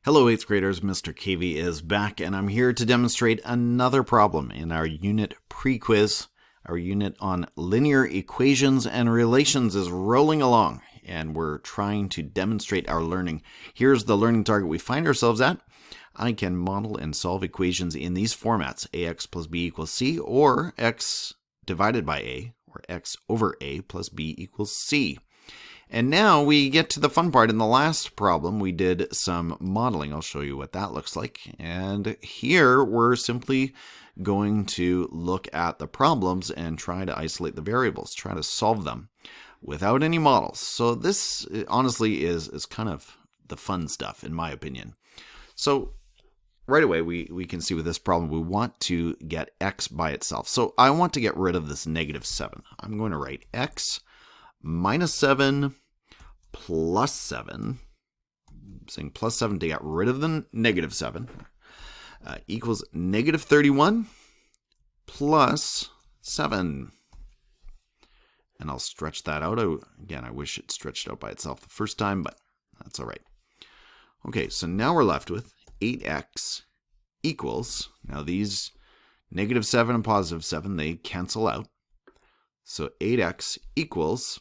Hello 8th graders, Mr. KV is back and I'm here to demonstrate another problem in our unit pre-quiz. Our unit on linear equations and relations is rolling along and we're trying to demonstrate our learning. Here's the learning target we find ourselves at. I can model and solve equations in these formats, ax plus b equals c, or x divided by a, or x over a plus b equals c. And now we get to the fun part. In the last problem, we did some modeling. I'll show you what that looks like. And here we're simply going to look at the problems and try to isolate the variables, try to solve them without any models. So this honestly is kind of the fun stuff, in my opinion. So right away, we can see with this problem, we want to get x by itself. So I want to get rid of this negative 7. I'm going to write x minus 7 plus 7, I'm saying plus 7 to get rid of the negative 7, equals negative 31 plus 7. And I'll stretch that out. Again, I wish it stretched out by itself the first time, but that's all right. Okay, so now we're left with 8x equals, now these negative 7 and positive 7, they cancel out. So 8x equals,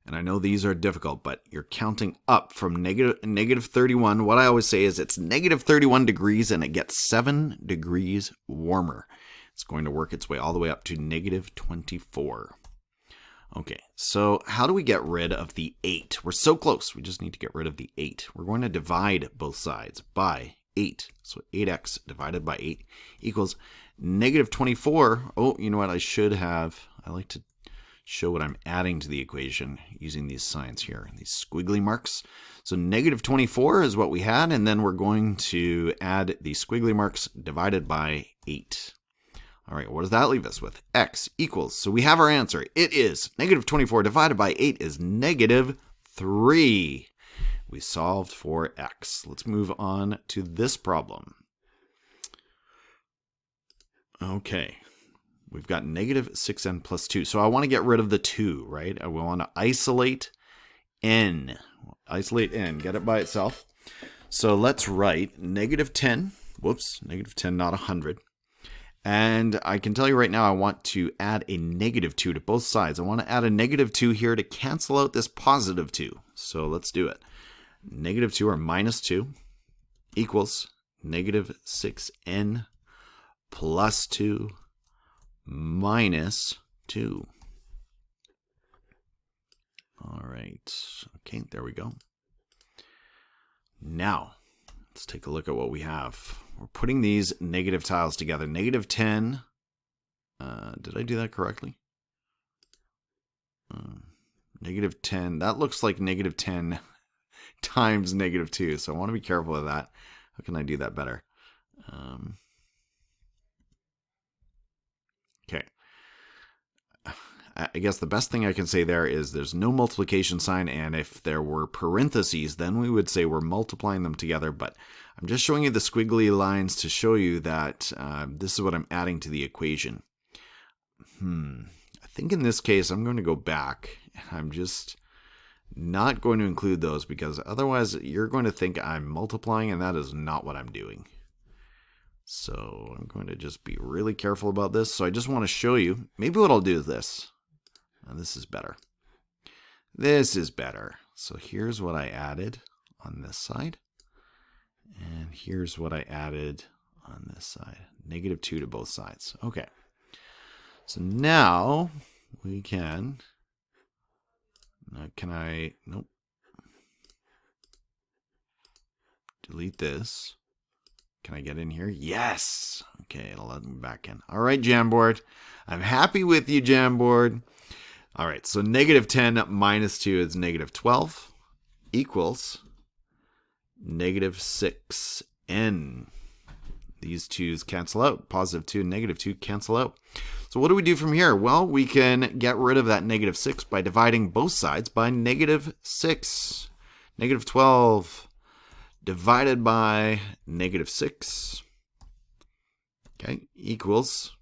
and I know these are difficult, but you're counting up from negative 31. What I always say is it's negative 31 degrees and it gets 7 degrees warmer. It's going to work its way all the way up to negative 24. Okay, so how do we get rid of the 8? We're so close. We just need to get rid of the 8. We're going to divide both sides by 8. So 8x divided by 8 equals negative 24. Oh, you know what? I like to show what I'm adding to the equation using these signs here, these squiggly marks. So negative 24 is what we had, and then we're going to add the squiggly marks divided by 8. All right, what does that leave us with? X equals, so we have our answer. It is negative 24 divided by 8 is negative 3. We solved for x. Let's move on to this problem. Okay, we've got negative 6n plus 2. So I want to get rid of the 2, right? I want to isolate n. Isolate n, get it by itself. So let's write negative 10. Whoops, negative 10, not 100. And I can tell you right now I want to add a negative 2 to both sides. I want to add a negative 2 here to cancel out this positive 2. So let's do it. Negative 2 or minus 2 equals negative 6n plus 2 minus 2. All right. Okay, there we go. Now, let's take a look at what we have. We're putting these negative tiles together. Negative 10. Did I do that correctly? Negative 10. That looks like negative 10 times negative 2. So I want to be careful of that. How can I do that better? Okay. I guess the best thing I can say there is there's no multiplication sign, and if there were parentheses, then we would say we're multiplying them together, but I'm just showing you the squiggly lines to show you that this is what I'm adding to the equation. I think in this case, I'm going to go back. I'm just not going to include those because otherwise you're going to think I'm multiplying, and that is not what I'm doing. So I'm going to just be really careful about this. So I just want to show you, maybe what I'll do is this. Now this is better. This is better. So here's what I added on this side. And here's what I added on this side. Negative 2 to both sides. Okay. So now we can, nope. Delete this. Can I get in here? Yes. Okay, it'll let me back in. All right, Jamboard. I'm happy with you, Jamboard. All right, so negative 10 minus 2 is negative 12 equals negative 6n. These 2's cancel out. Positive 2 and negative 2 cancel out. So what do we do from here? Well, we can get rid of that negative 6 by dividing both sides by negative 6. Negative 12 divided by negative 6, okay, equals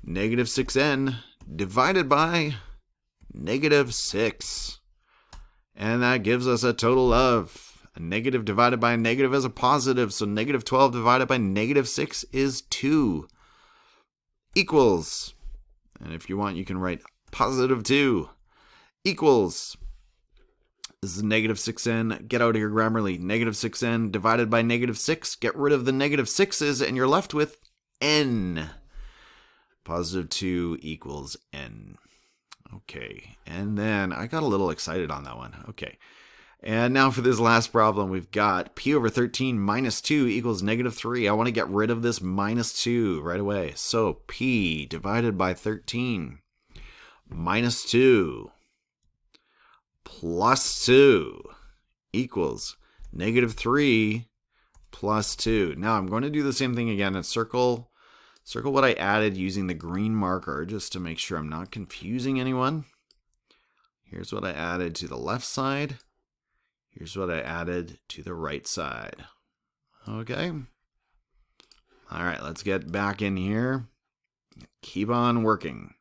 negative 6n divided by negative 6. And that gives us a total of A negative divided by a negative is a positive, so negative 12 divided by negative 6 is 2. Equals, and if you want, you can write positive 2. Equals, this is negative 6n. Get out of here, Grammarly. Negative 6n divided by negative 6. Get rid of the negative 6's, and you're left with n. Positive 2 equals n. Okay, and then I got a little excited on that one. Okay, and now for this last problem, we've got p over 13 minus 2 equals negative 3. I want to get rid of this minus 2 right away. So p divided by 13 minus 2 plus 2 equals negative 3 plus 2. Now I'm going to do the same thing again and circle what I added using the green marker just to make sure I'm not confusing anyone. Here's what I added to the left side. Here's what I added to the right side. Okay. All right, let's get back in here. Keep on working.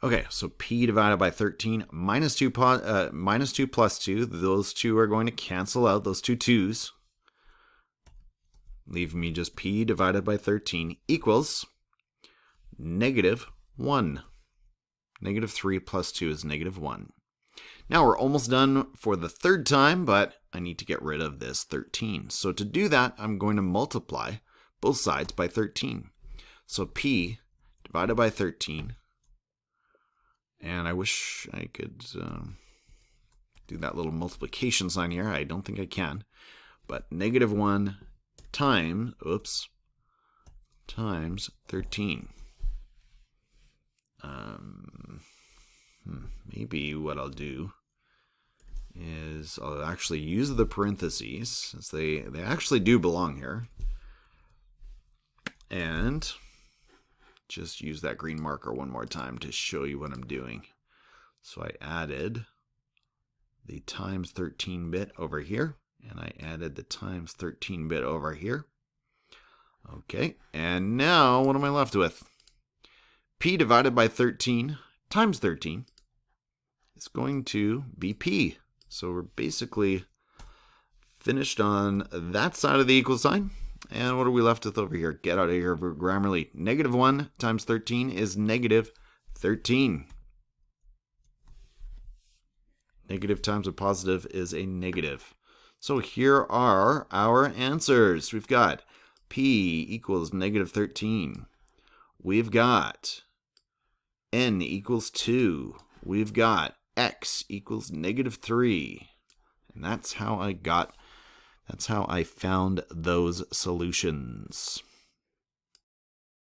Okay, so p divided by 13 minus 2 plus 2. Those two are going to cancel out, those two 2's. Leave me just p divided by 13 equals negative 1. Negative 3 plus 2 is negative 1. Now we're almost done for the third time, but I need to get rid of this 13. So to do that, I'm going to multiply both sides by 13. So p divided by 13, and I wish I could do that little multiplication sign here. I don't think I can, but negative 1 times 13. Maybe what I'll do is I'll actually use the parentheses, since they actually do belong here, and just use that green marker one more time to show you what I'm doing. So I added the times 13 bit over here, and I added the times 13 bit over here. Okay, and now what am I left with? P divided by 13 times 13 is going to be p. So we're basically finished on that side of the equal sign. And what are we left with over here? Get out of here, Grammarly. Negative 1 times 13 is negative 13. Negative times a positive is a negative. So here are our answers. We've got p equals negative 13. We've got n equals 2. We've got x equals negative 3. And that's how I found those solutions.